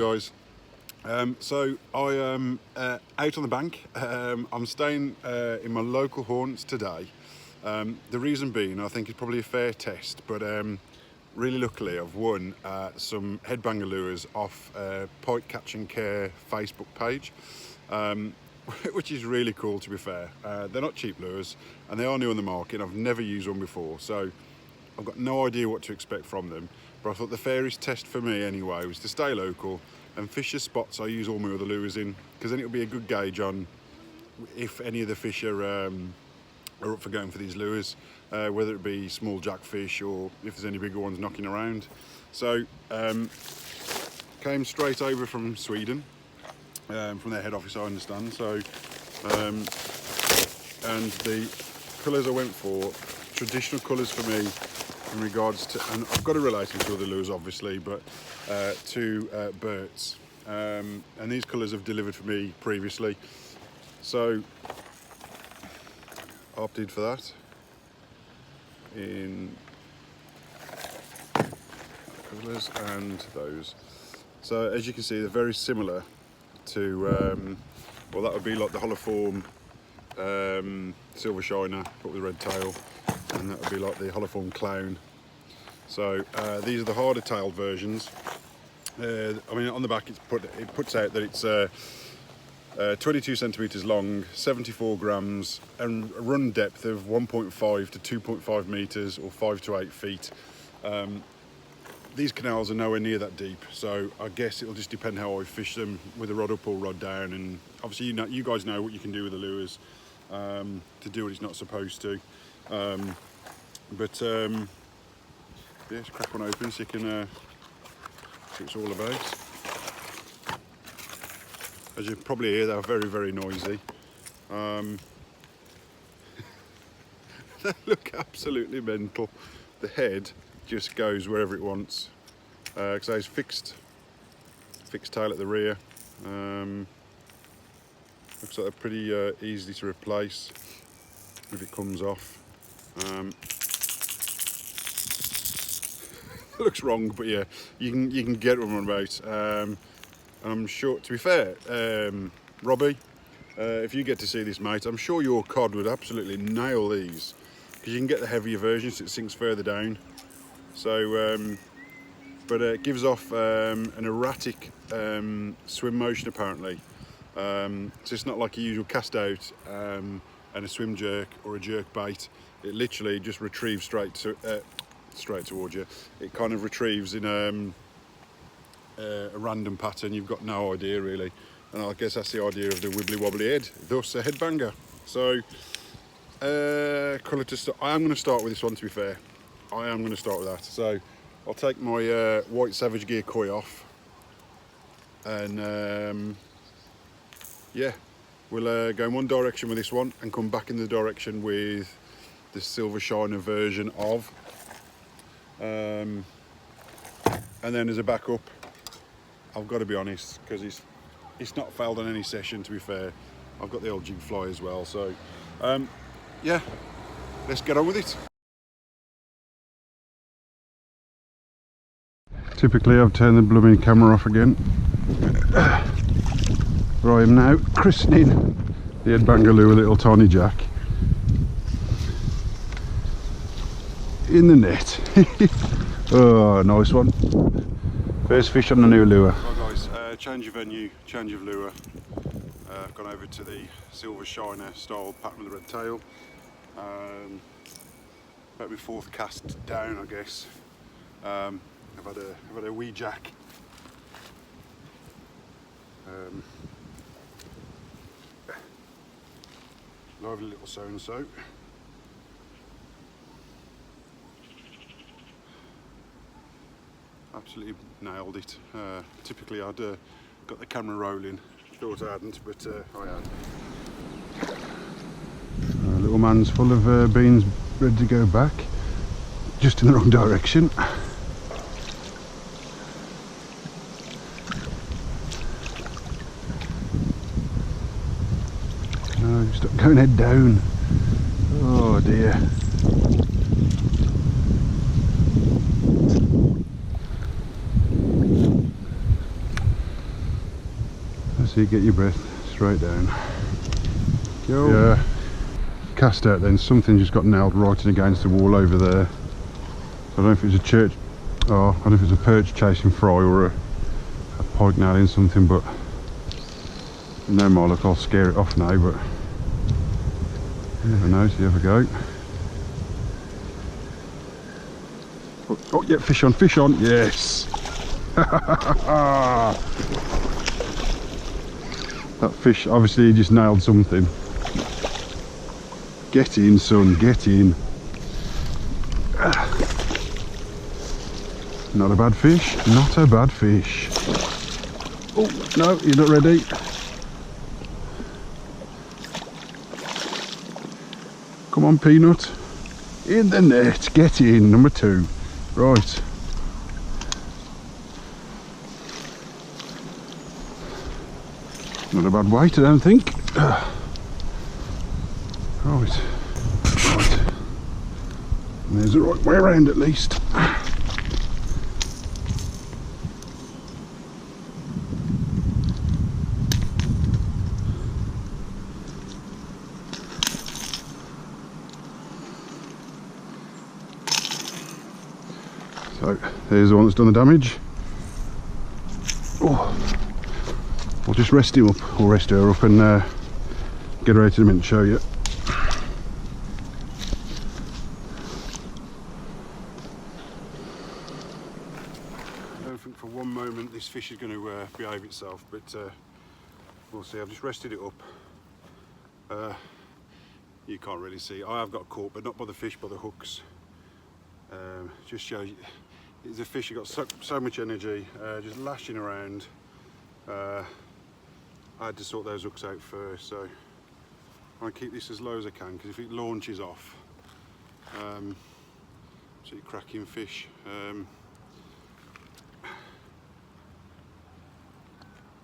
guys. So I am out on the bank. I'm staying in my local haunts today. The reason being, I think it's probably a fair test, but really luckily I've won some Headbanger lures off Pike Catch and Care Facebook page, which is really cool, to be fair. They're not cheap lures and they are new on the market. I've never used one before, so I've got no idea what to expect from them. But I thought the fairest test for me anyway was to stay local and fish the spots I use all my other lures in, because then it'll be a good gauge on if any of the fish are up for going for these lures, whether it be small jackfish or if there's any bigger ones knocking around. So came straight over from Sweden, from their head office, I understand. So and the colours I went for, traditional colours for me in regards to, and I've got to relate them to other lures obviously, but to birds, and these colours have delivered for me previously, so opted for that in colours and those. So as you can see, they're very similar to well, that would be like the holoform silver shiner but with a red tail, and that would be like the holoform clown. So these are the harder tailed versions. I mean, on the back it puts out that it's 22 centimeters long, 74 grams, and a run depth of 1.5 to 2.5 meters or 5 to 8 feet. These canals are nowhere near that deep, so I guess it'll just depend how I fish them, with a rod up or rod down. And obviously, you guys know what you can do with the lures to do what it's not supposed to. Yeah, just crack one open so you can see what it's all about. As you probably hear, they're very, very noisy. They look absolutely mental. The head just goes wherever it wants. So it's fixed tail at the rear. Looks like they're pretty easy to replace if it comes off. It looks wrong, but yeah, you can get one about. I'm sure, to be fair, Robbie, if you get to see this, mate, I'm sure your cod would absolutely nail these, because you can get the heavier version so it sinks further down. So, but it gives off an erratic swim motion apparently. So it's not like a usual cast out and a swim jerk or a jerk bait. It literally just retrieves straight towards you. It kind of retrieves in a random pattern. You've got no idea really, and I guess that's the idea of the wibbly wobbly head, thus a headbanger. So colour to start, I am going to start with this one, to be fair. I am going to start with that. So I'll take my white Savage Gear koi off, and yeah, we'll go in one direction with this one and come back in the direction with the silver shiner version of, and then as a backup, I've got to be honest, because it's not failed on any session, to be fair, I've got the old jig fly as well. So yeah, let's get on with it. Typically I've turned the blooming camera off again. Where I am now christening the Headbanger lure Little Tiny Jack in the net. Oh, nice one. First fish on the new lure. Right guys, change of venue, change of lure. I've gone over to the silver shiner style pattern with the red tail. About my fourth cast down, I guess. I've had a wee jack. Lively little so-and-so. Absolutely nailed it. Typically I'd got the camera rolling. Thought I hadn't, but I had. Little man's full of beans, ready to go back, just in the wrong direction. No, stop going head down. Oh dear. See, get your breath, straight down. Go. Yeah. Cast out then, something just got nailed right in against the wall over there. I don't know if it was a church, oh, I don't know if it was a perch chasing fry or a pike nailing something, but no more luck, I'll scare it off now, but you never know, so you have a go. Oh yeah, fish on, yes! That fish obviously just nailed something. Get in, son, get in. Not a bad fish, not a bad fish. Oh, no, you're not ready. Come on, Peanut. In the net, get in, number 2. Right. Not a bad weight, I don't think. Right. Right. And there's the right way around at least. So there's the one that's done the damage. Oh, I'll just rest him up, or rest her up, and get her out in a minute to show you. I don't think for one moment this fish is going to behave itself, but we'll see. I've just rested it up. You can't really see. I have got caught, but not by the fish, by the hooks. Just shows you, the fish have got so much energy, just lashing around. I had to sort those hooks out first, so I want to keep this as low as I can, because if it launches off, see, cracking fish.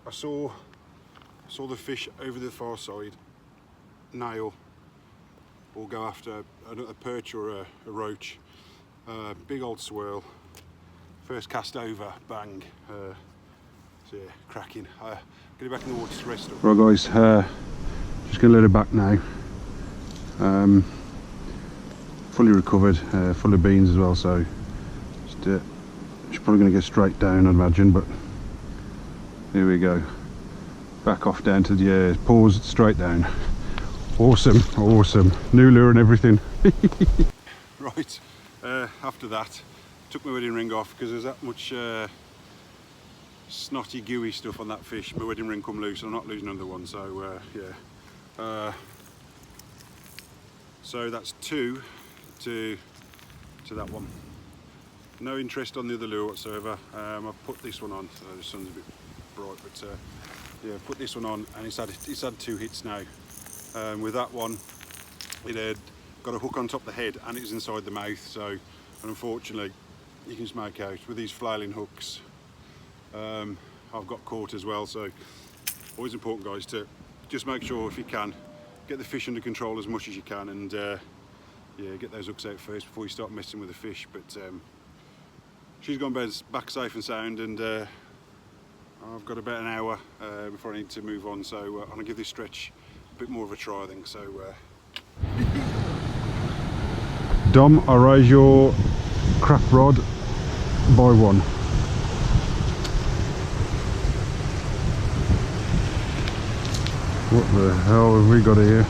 I saw the fish over the far side nail or go after a perch or a roach. Big old swirl, first cast over, bang. So yeah, cracking. Get it back in the water to rest up. Right guys, just going to let it back now. Fully recovered, full of beans as well, so just, she's probably going to get straight down, I'd imagine, but here we go. Back off down to the paws, straight down. Awesome, awesome. New lure and everything. Right, after that, took my wedding ring off because there's that much snotty, gooey stuff on that fish. My wedding ring come loose, and I'm not losing another one, so yeah. So that's 2 to that one. No interest on the other lure whatsoever. I've put this one on, so the sun's a bit bright, but yeah, put this one on, and it's had 2 hits now. With that one, it had got a hook on top of the head, and it was inside the mouth. So, and unfortunately, you can just make out with these flailing hooks. I've got caught as well. So, always important, guys, to just make sure, if you can, get the fish under control as much as you can, and yeah, get those hooks out first before you start messing with the fish. But she's gone back safe and sound, and I've got about an hour before I need to move on. So I'm gonna give this stretch a bit more of a try, I think. So Dom, I raise your crap rod by 1. What the hell have we got here?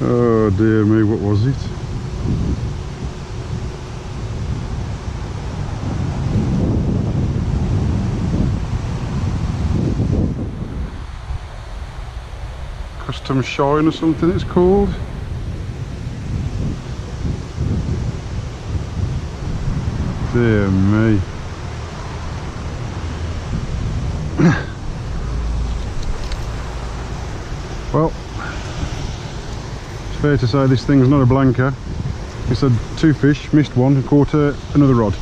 Oh dear me, what was it? Custom shine or something it's called. Dear me. Well, it's fair to say this thing's not a blanker. It's had 2 fish, missed one, and caught another rod.